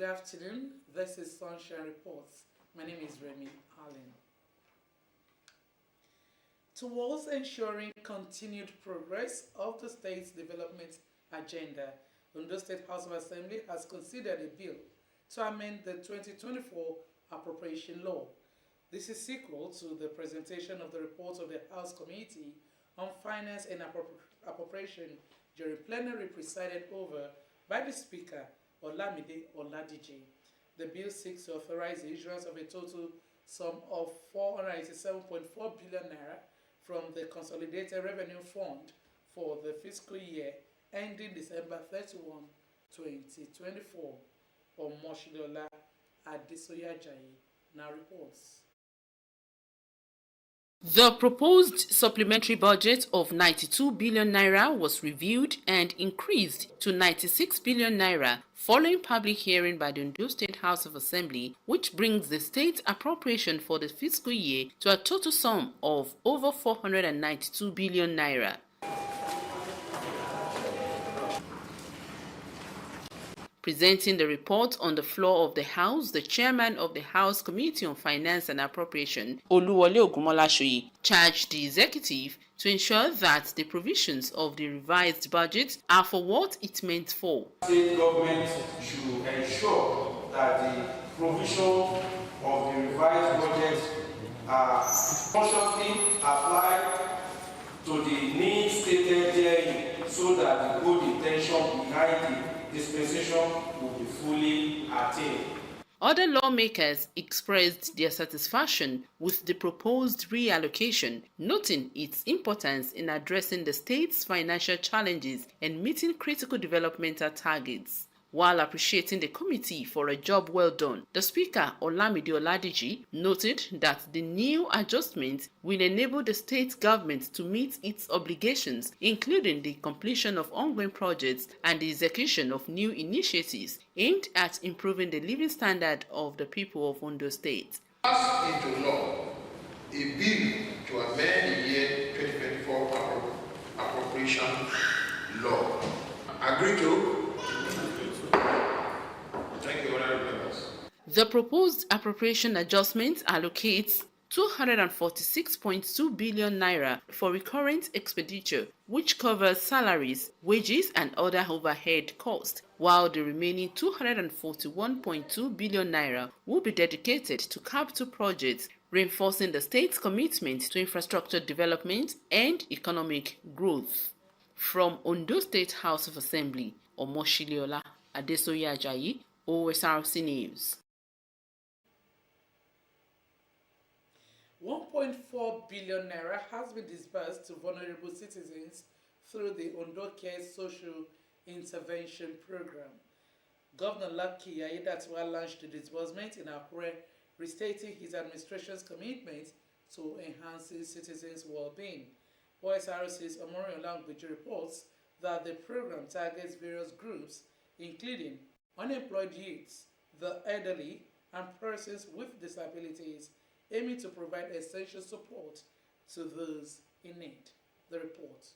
afternoon. This is Sunshine Reports. My name is Remy Allen. Towards ensuring continued progress of the state's development agenda, Ondo State House of Assembly has considered a bill to amend the 2024 Appropriation Law. This is sequel to the presentation of the report of the House Committee on Finance and Appropriation during plenary presided over by the Speaker, Olamide Oladiji. The bill seeks to authorize the issuance of a total sum of 487.4 billion naira from the Consolidated Revenue Fund for the fiscal year ending December 31, 2024. Omoshilola Adesoyajayi now reports. The proposed supplementary budget of 92 billion naira was reviewed and increased to 96 billion naira following public hearing by the Ondo State House of Assembly, which brings the state appropriation for the fiscal year to a total sum of over 492 billion naira. Presenting the report on the floor of the House, the chairman of the House Committee on Finance and Appropriation, Oluwole Ogunmolashoyi, charged the executive to ensure that the provisions of the revised budget are for what it meant for. State government should ensure that the provision of the revised budget are consciously applied to the needs stated therein, so that the good intention behind the dispensation will be fully attained. Other lawmakers expressed their satisfaction with the proposed reallocation, noting its importance in addressing the state's financial challenges and meeting critical developmental targets. While appreciating the committee for a job well done, the Speaker, Olamide Oladiji, noted that the new adjustment will enable the state government to meet its obligations, including the completion of ongoing projects and the execution of new initiatives aimed at improving the living standard of the people of Ondo State. Pass into law a bill to amend the year 2024 appropriation law. Agree to? The proposed appropriation adjustment allocates 246.2 billion naira for recurrent expenditure, which covers salaries, wages, and other overhead costs, while the remaining 241.2 billion naira will be dedicated to capital projects, reinforcing the state's commitment to infrastructure development and economic growth. From Ondo State House of Assembly, Omoshiliola Adesoyajayi, Osrc News. 1.4 billion naira has been disbursed to vulnerable citizens through the Ondo Care Social Intervention Program. Governor Lucky Aiyedatiwa launched the disbursement in Akure, restating his administration's commitment to enhancing citizens' well-being. Osrc's Omoriola Ngbeju reports that the program targets various groups, including unemployed youths, the elderly, and persons with disabilities, aiming to provide essential support to those in need. The report.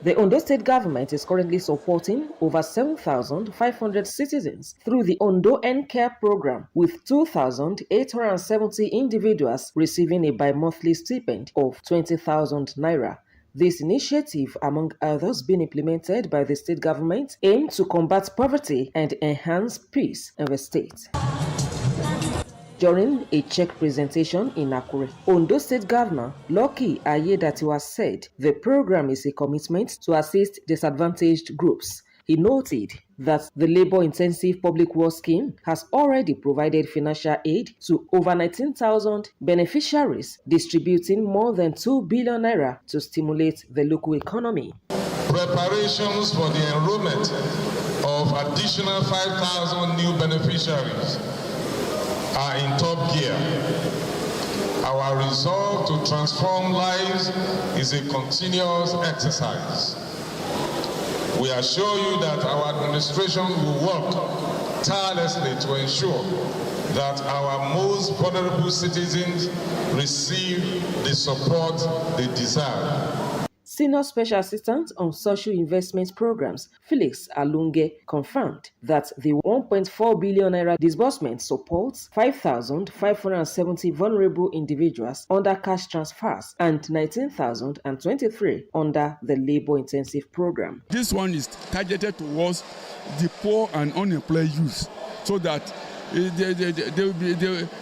The Ondo State government is currently supporting over 7,500 citizens through the Ondo N-Care program, with 2,870 individuals receiving a bi-monthly stipend of 20,000 naira. This initiative, among others, being implemented by the state government, aimed to combat poverty and enhance peace in the state. During a check presentation in Akure, Ondo State Governor Lucky Aiyedatiwa said the program is a commitment to assist disadvantaged groups. He noted that the labor-intensive public works scheme has already provided financial aid to over 19,000 beneficiaries, distributing more than 2 billion naira to stimulate the local economy. Preparations for the enrollment of additional 5,000 new beneficiaries are in top gear. Our resolve to transform lives is a continuous exercise. We assure you that our administration will work tirelessly to ensure that our most vulnerable citizens receive the support they deserve. Senior Special Assistant on Social Investment Programs, Felix Alunge, confirmed that the 1.4 billion naira disbursement supports 5,570 vulnerable individuals under cash transfers and 19,023 under the labor-intensive program. This one is targeted towards the poor and unemployed youth, so that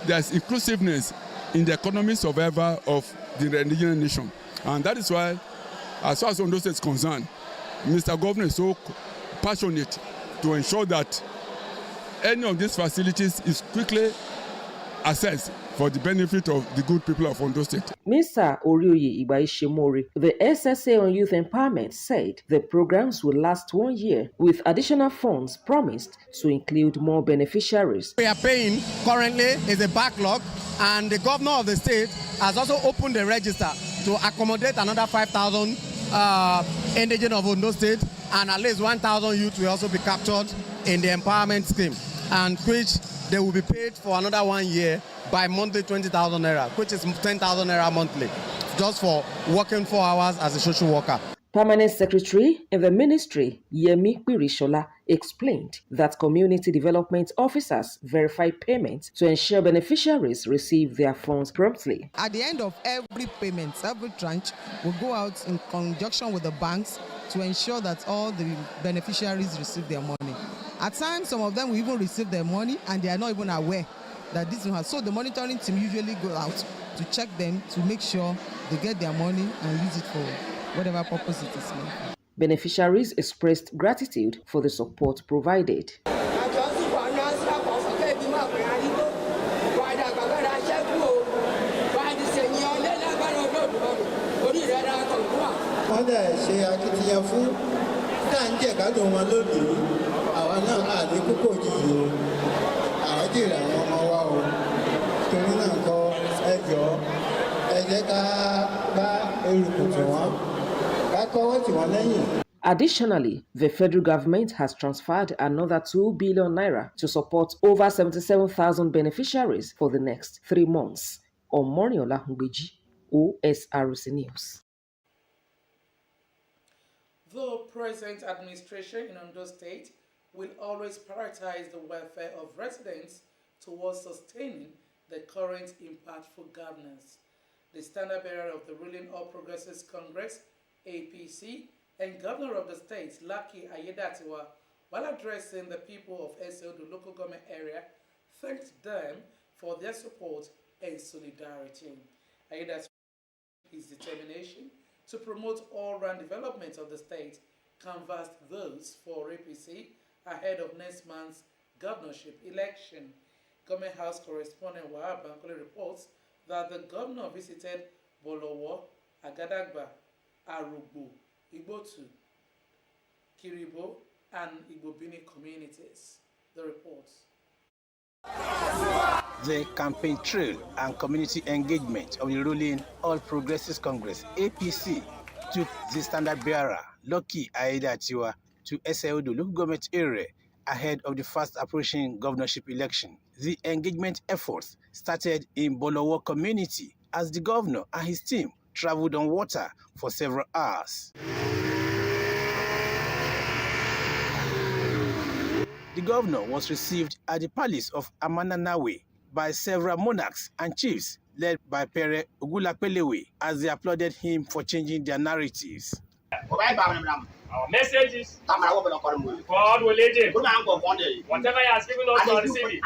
there's inclusiveness in the economic survival of the indigenous nation. And that is why, as far as Ondo State is concerned, Mr. Governor is so passionate to ensure that any of these facilities is quickly assessed for the benefit of the good people of Ondo State. Mr. Orioye Ibaishimori, the SSA on Youth Empowerment, said the programs will last 1 year with additional funds promised to include more beneficiaries. We are paying currently is a backlog, and the governor of the state has also opened the register to accommodate another 5,000 indigenous of Ondo State, and at least 1,000 youth will also be captured in the empowerment scheme, and which they will be paid for another 1 year by monthly 20,000 naira, which is 10,000 naira monthly, just for working 4 hours as a social worker. Permanent Secretary in the Ministry, Yemi Pirishola, explained that community development officers verify payments to ensure beneficiaries receive their funds promptly. At the end of every payment, every tranche will go out in conjunction with the banks to ensure that all the beneficiaries receive their money. At times, some of them will even receive their money and they are not even aware that this one has. So the monitoring team usually go out to check them to make sure they get their money and use it for whatever purpose it is meant. Beneficiaries expressed gratitude for the support provided. Additionally, the federal government has transferred another 2 billion naira to support over 77,000 beneficiaries for the next 3 months. Omoniola Ngbeji, Osrc News. The present administration in Ondo State will always prioritize the welfare of residents towards sustaining the current impactful governance. The standard bearer of the ruling All Progressives Congress, APC, and Governor of the state, Lucky Ayedatiwa, while addressing the people of Eseodo local government area, thanked them for their support and solidarity. Ayedatiwa, his determination to promote all-round development of the state, canvassed those for APC ahead of next month's governorship election. Government House correspondent Wahab Bankole reports that the governor visited Bolowo, Agadagba, Arugbo, Igbotu, Kiribo, and Igbobini communities. The reports. The campaign trail and community engagement of the ruling All Progressives Congress, APC, took the standard bearer, Lucky Ayedatiwa, to Eseodo local government area ahead of the fast approaching governorship election. The engagement efforts started in Bolowo community as the governor and his team traveled on water for several hours. The governor was received at the palace of Amananawe by several monarchs and chiefs led by Pere Ogulapelewe as they applauded him for changing their narratives. Our message is God will lead him. Whatever he has given us to receive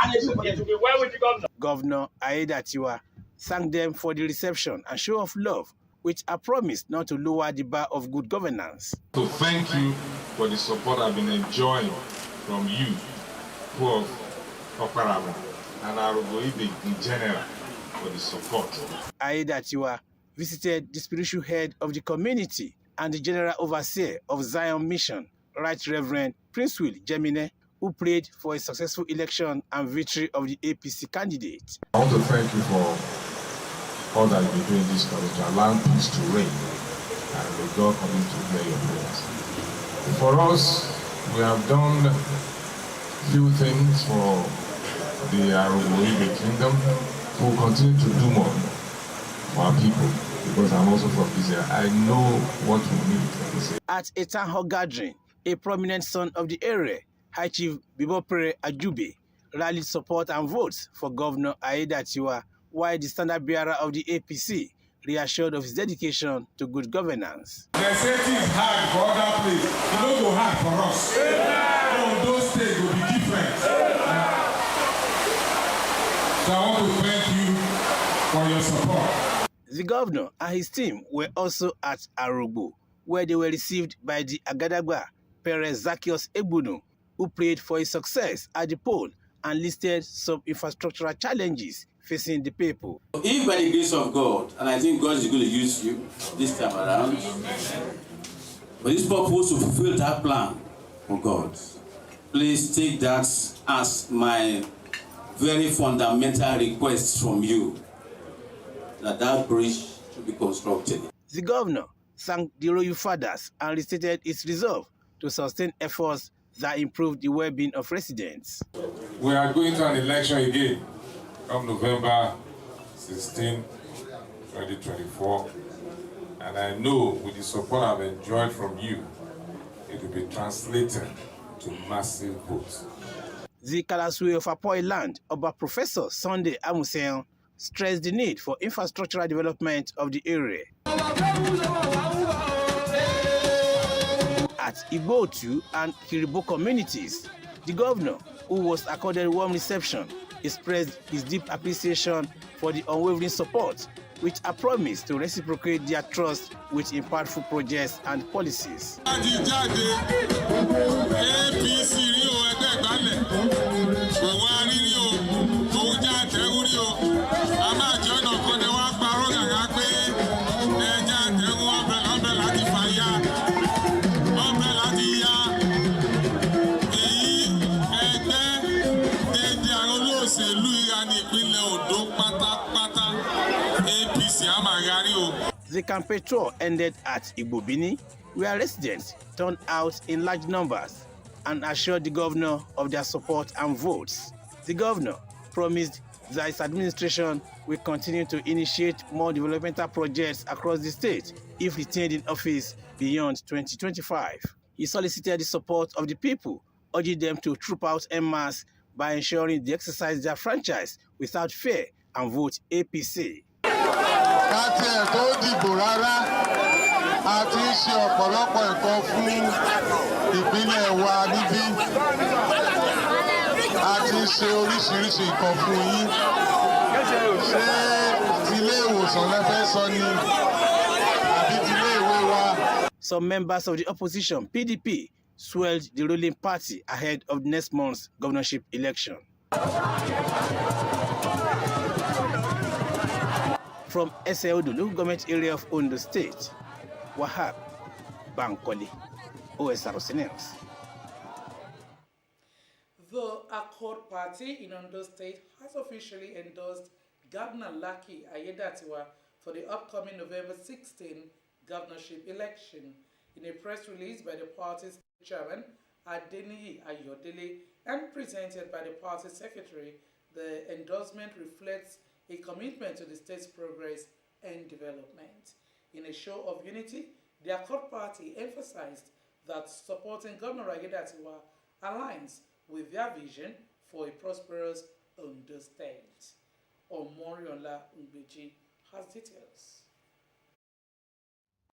it will be well with the governor. Governor Ayedatiwa thanked them for the reception and show of love, which are promised not to lower the bar of good governance. So thank you for the support I've been enjoying from you, of Oparabo, and Arugoibe in general for the support. Ayedatiwa visited the spiritual head of the community and the general overseer of Zion Mission, Right Reverend Prince Will Jemine, who prayed for a successful election and victory of the APC candidate. I want to thank you for all that you've been doing in this community, allowing peace to reign, and may God continue to hear your prayers. For us, we have done few things for the Arugoibe Kingdom. We will continue to do more for our people. because I'm also from this area. I know what we need in this area. At a town hall gathering, a prominent son of the area, High Chief Bibopere Ajube, rallied support and votes for Governor Aiyedatiwa, while the standard bearer of the APC reassured of his dedication to good governance. The safety is hard for other places. It's not so hard for us. All those states will be different. So I want to thank you for your support. The governor and his team were also at Arugbo, where they were received by the Agadagba Perez Zacchaeus Egbunu, who prayed for his success at the poll and listed some infrastructural challenges facing the people. If by the grace of God, and I think God is going to use you this time around, for this purpose to fulfill that plan for God, please take that as my very fundamental request from you, that bridge should be constructed. The governor thanked the royal fathers and restated its resolve to sustain efforts that improve the well-being of residents. We are going to an election again on November 16, 2024, and I know with the support I've enjoyed from you, it will be translated to massive votes. The Kalasue of Apoi land, Oba Professor Sunday Amuseon, stressed the need for infrastructural development of the area. At Igbo-Otu and Kiribo communities, the governor, who was accorded a warm reception, expressed his deep appreciation for the unwavering support, which are promised to reciprocate their trust with impactful projects and policies. The campaign tour ended at Igbobini, where residents turned out in large numbers and assured the governor of their support and votes. The governor promised that his administration will continue to initiate more developmental projects across the state if retained in office beyond 2025. He solicited the support of the people, urging them to troop out en masse by ensuring they exercise their franchise without fear and vote APC. Káti ẹ̀ tó dìbò rárá, a ti ń ṣe ọ̀pọ̀lọpọ̀ nǹkan fún ìpínlẹ̀ wa níbí. A ti ń ṣe oríṣiríṣi nǹkan fún yín. Ṣé tilé ìwòsàn lẹ fẹ́ sọ ni àbí tilé ìwé wa? Some members of the opposition, PDP, swelled the ruling party ahead of next month's governorship election. From SAOD, local government area of Ondo State, Wahab Bankole, Osrc News. The Accord Party in Ondo State has officially endorsed Governor Lucky Aiyedatiwa for the upcoming November 16 governorship election. In a press release by the party's chairman, Adeniyi Ayodele, and presented by the party secretary, the endorsement reflects a commitment to the state's progress and development. In a show of unity, the Accord Party emphasized that supporting Governor Aiyedatiwa aligns with their vision for a prosperous Ondo State. Omoriola Ngbeji has details.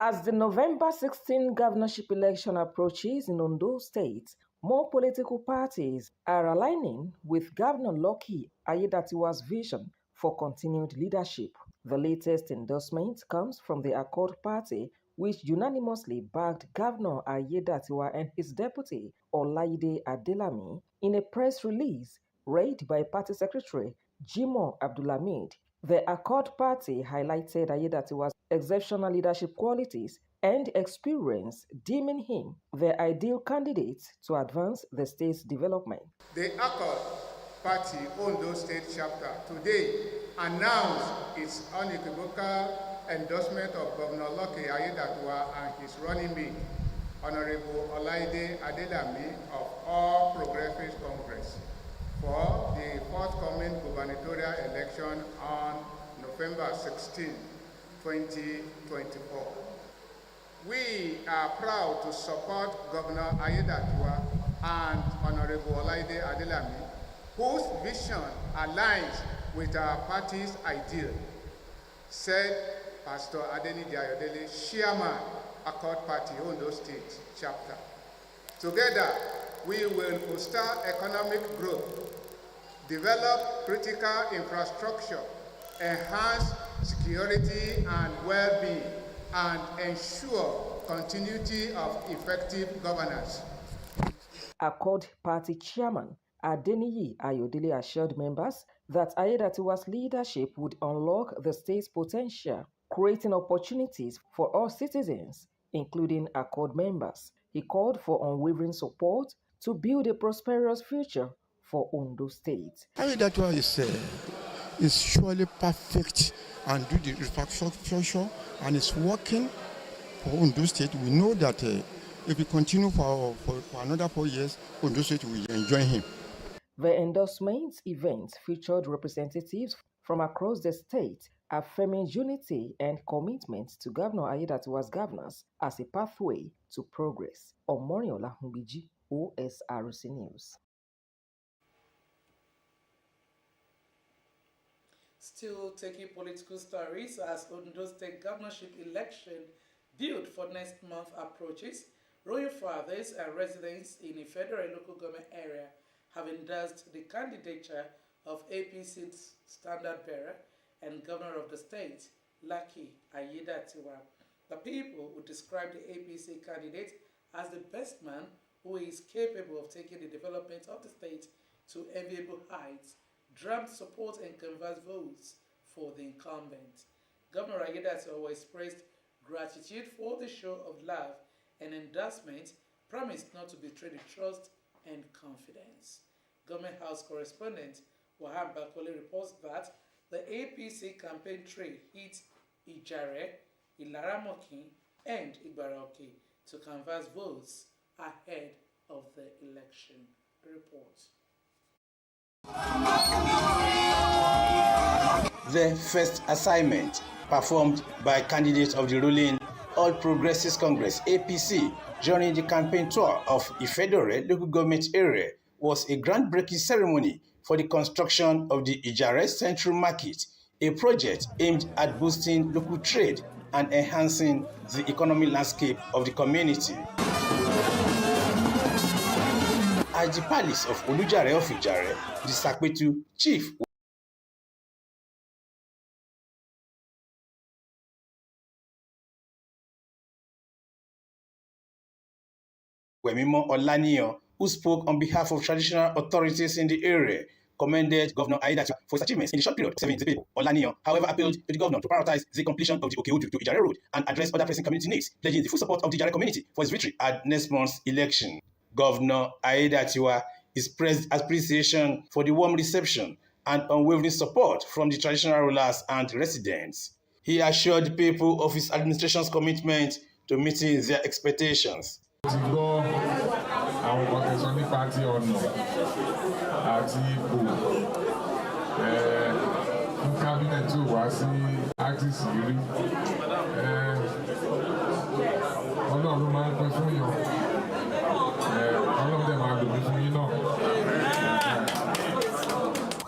As the November 16 governorship election approaches in Ondo State, more political parties are aligning with Governor Lucky Aiyedatiwa's vision for continued leadership. The latest endorsement comes from the Accord Party, which unanimously backed Governor Aiyedatiwa and his deputy, Olaide Adelami. In a press release read by Party Secretary Jimoh Abdulhamid, the Accord Party highlighted Aiyedatiwa's exceptional leadership qualities and experience, deeming him the ideal candidate to advance the state's development. The Accord Party Ondo State Chapter today announced its unequivocal endorsement of Governor Lucky Aiyedatiwa and his running mate, Honorable Olaide Adelami of All Progressives Congress, for the forthcoming gubernatorial election on November 16, 2024. We are proud to support Governor Ayedatiwa and Honorable Olaide Adelami, whose vision aligns with our party's ideal, said Pastor Adeniji Ayodele, Chairman, Accord Party, Ondo State Chapter. Together, we will foster economic growth, develop critical infrastructure, enhance security and well-being, and ensure continuity of effective governance. Accord Party Chairman Adeniyi Ayodele assured members that Ayedatiwa's leadership would unlock the state's potential, creating opportunities for all citizens, including Accord members. He called for unwavering support to build a prosperous future for Ondo State. Ayedatiwa is surely perfect and do the infrastructure and is working for Ondo State. We know that if we continue for another 4 years, Ondo State will enjoy him. The endorsement event featured representatives from across the state affirming unity and commitment to Governor Ayedatiwa's governance as a pathway to progress. Omoriola Humbiji, Osrc News. Still taking political stories as Ondo State governorship election due for next month approaches, royal fathers and residents in a federal local government area have endorsed the candidature of APC's standard bearer and governor of the state, Lucky Ayedatiwa. The people would describe the APC candidate as the best man who is capable of taking the development of the state to enviable heights, draft support and canvass votes for the incumbent. Governor Ayedatiwa expressed gratitude for the show of love and endorsement, promised not to betray the trust and confidence. Government House correspondent Wahab Bakole reports that the APC campaign trail hit Ijare, Ilaramoki, and Igbaraoke to canvass votes ahead of the election. Report. The first assignment performed by candidates of the ruling All Progressives Congress (APC) during the campaign tour of Ifedore local government area was a groundbreaking ceremony for the construction of the Ijare Central Market, a project aimed at boosting local trade and enhancing the economic landscape of the community. At the palace of Olujare of Ijare, the Sakpetu chief Wemimo Olaniyan, who spoke on behalf of traditional authorities in the area, commended Governor Ayedatiwa for his achievements in the short period of serving the people. Olaniyan, however, appealed to the governor to prioritize the completion of the Okeodu to Ijare Road and address other pressing community needs, pledging the full support of the Ijare community for his victory at next month's election. Governor Ayedatiwa expressed appreciation for the warm reception and unwavering support from the traditional rulers and residents. He assured the people of his administration's commitment to meeting their expectations. Àwọn kọ̀tẹ̀sán nípa ti ọ̀nà àti ipò fún kábínẹ̀tì wá sí axis rí ọlọ́run ló máa ń pín fún yàn ọlọ́run dẹ̀ máa lòmí fún yín náà.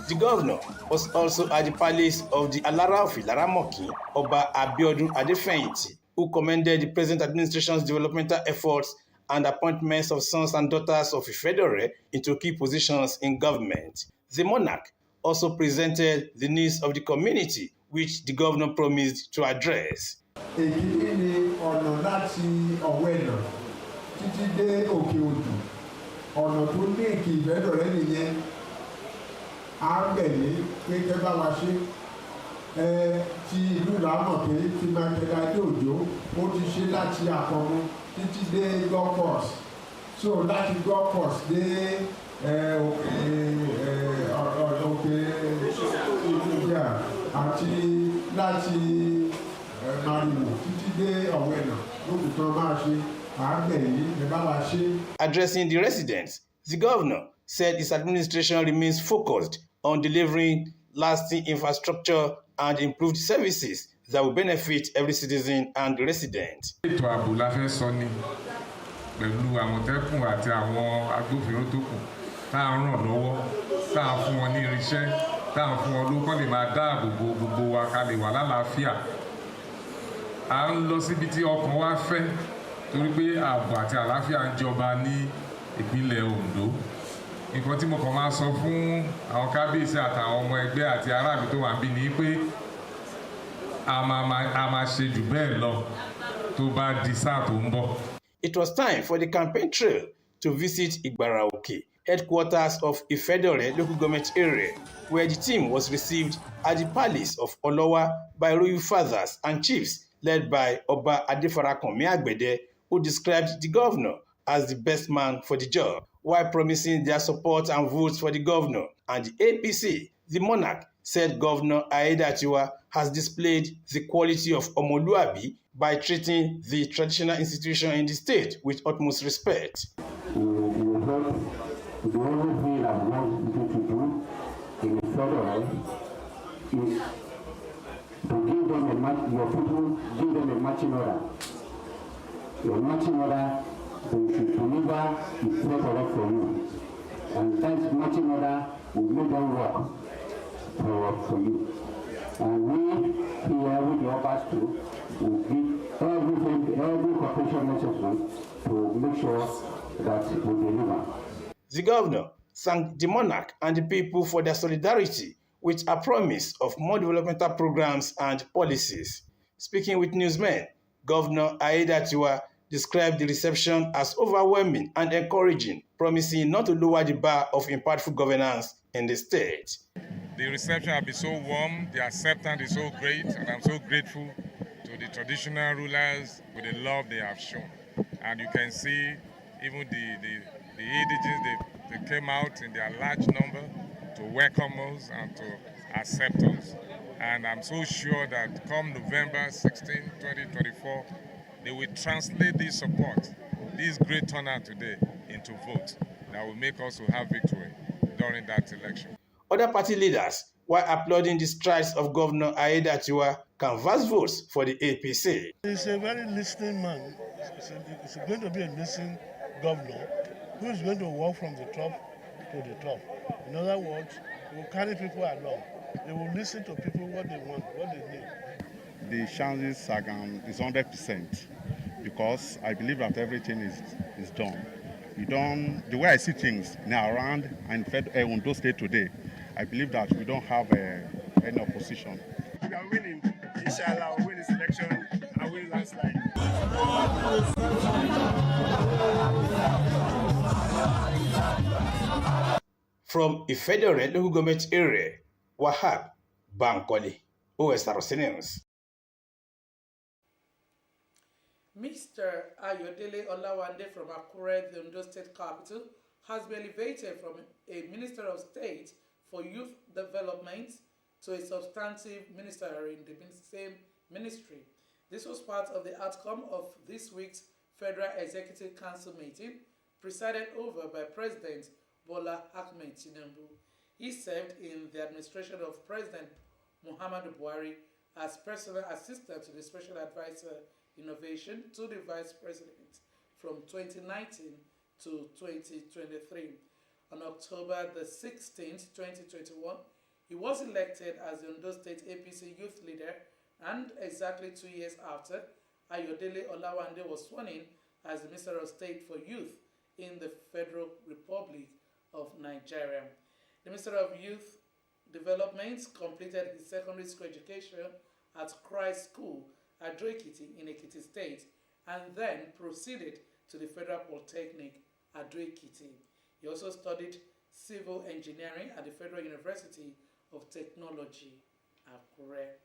The governor was also at the palace of the Alara of Ilaramoki, Oba Abiodun Adefeyinti, who commended the present administration's developmental efforts and appointments of sons and daughters of Ifedore into key positions in government. The monarch also presented the needs of the community, which the governor promised to address. Èyí ni ọ̀nà láti Ọ̀wẹ̀nà títí dé Òkè-Odù, ọ̀nà tó ní èkì Ifedore nìyẹn. À ń bẹ̀ ní pé kẹ́ bá wa ṣe ti ìlú Ìlàmọ̀kẹ́ ti máa tẹ̀lé Òjò, ó ti ṣe láti Àkànmú títí dé golf course, so láti golf course dé òkè ìlúgbà àti láti Màrìwò títí dé Ọ̀wẹ̀nà lókùtàn máa ṣe àgbẹ̀ yìí ẹ bá wa ṣe. Addressing the residents, the governor said his administration remains focused on delivering lasting infrastructure and improved services that will benefit every citizen and resident. Ètò ààbò la fẹ́ sọ ni pẹ̀lú Àmọ̀tẹ́kùn àti àwọn agbófinró tó kù tá à ń ràn lọ́wọ́ tá à ń fún wọn ní irinṣẹ́ tá à ń fún wọn lókàn lè máa dáàbò bo gbogbo wa ká lè wà lálàáfíà. À ń lọ síbi tí ọkàn wa fẹ́ torí pé ààbò àti àlàáfíà ń jọba ní ìpínlẹ̀ Ondo. Nǹkan tí mo kàn máa sọ fún àwọn kábíyèsí àtàwọn ọmọ ẹgbẹ́ àti aráàlú tó wà níbí ni pé a máa ṣe jù bẹ́ẹ̀ lọ tó bá di sáà tó ń bọ̀. It was time for the campaign trail to visit Igbaraoke, headquarters of Ifedore local government area, where the team was received at the palace of Olowa by royal fathers and chiefs led by Oba Adefarakanmi Agbede, who described the governor as the best man for the job, while promising their support and votes for the governor. And the APC, the monarch, said Governor Aiyedatiwa has displayed the quality of Omoluabi by treating the traditional institution in the state with utmost respect. The only thing I want you to do in the federal is to give them your people, give them a marching order. Your marching order, they should deliver the federal for you. And that marching order will make them work for you. And we here with the others too will give every cooperation necessary to make sure that we deliver. The governor thanked the monarch and the people for their solidarity with a promise of more developmental programs and policies. Speaking with newsmen, Governor Aiyedatiwa described the reception as overwhelming and encouraging, promising not to lower the bar of impactful governance in the state. The reception has been so warm, the acceptance is so great, and I'm so grateful to the traditional rulers with the love they have shown. And you can see even the indigenes, they came out in their large number to welcome us and to accept us. And I'm so sure that come November 16, 2024, they will translate this support, this great turnout today, into votes that will make us to have victory during that election. Other party leaders, while applauding the strides of Governor Aiyedatiwa, canvassed votes for the APC. He's a very listening man. It's going to be a listening governor who is going to walk from the top to the top. In other words, he will carry people along. They will listen to people what they want, what they need. The chances is 100% because I believe that everything is done. The way I see things now around and Ondo State today, I believe that we don't have any opposition. We are winning. Inshallah, we'll win this election and win landslide. From Ifedore local government area, Wahab Bankole, Osrc News. Mr. Ayodele Olawande from Akure, the Ondo State capital, has been elevated from a Minister of State for Youth Development to a substantive minister in the same ministry. This was part of the outcome of this week's Federal Executive Council meeting, presided over by President Bola Ahmed Tinubu. He served in the administration of President Muhammadu Buhari as personal assistant to the Special Advisor Innovation to the Vice President from 2019 to 2023. On October the 16th, 2021, he was elected as the Ondo State APC Youth Leader, and exactly 2 years after, Ayodele Olawande was sworn in as the Minister of State for Youth in the Federal Republic of Nigeria. The Minister of Youth Development completed his secondary school education at Christ School at Ekiti in Ekiti State, and then proceeded to the Federal Polytechnic at Ekiti. He also studied civil engineering at the Federal University of Technology, Akure.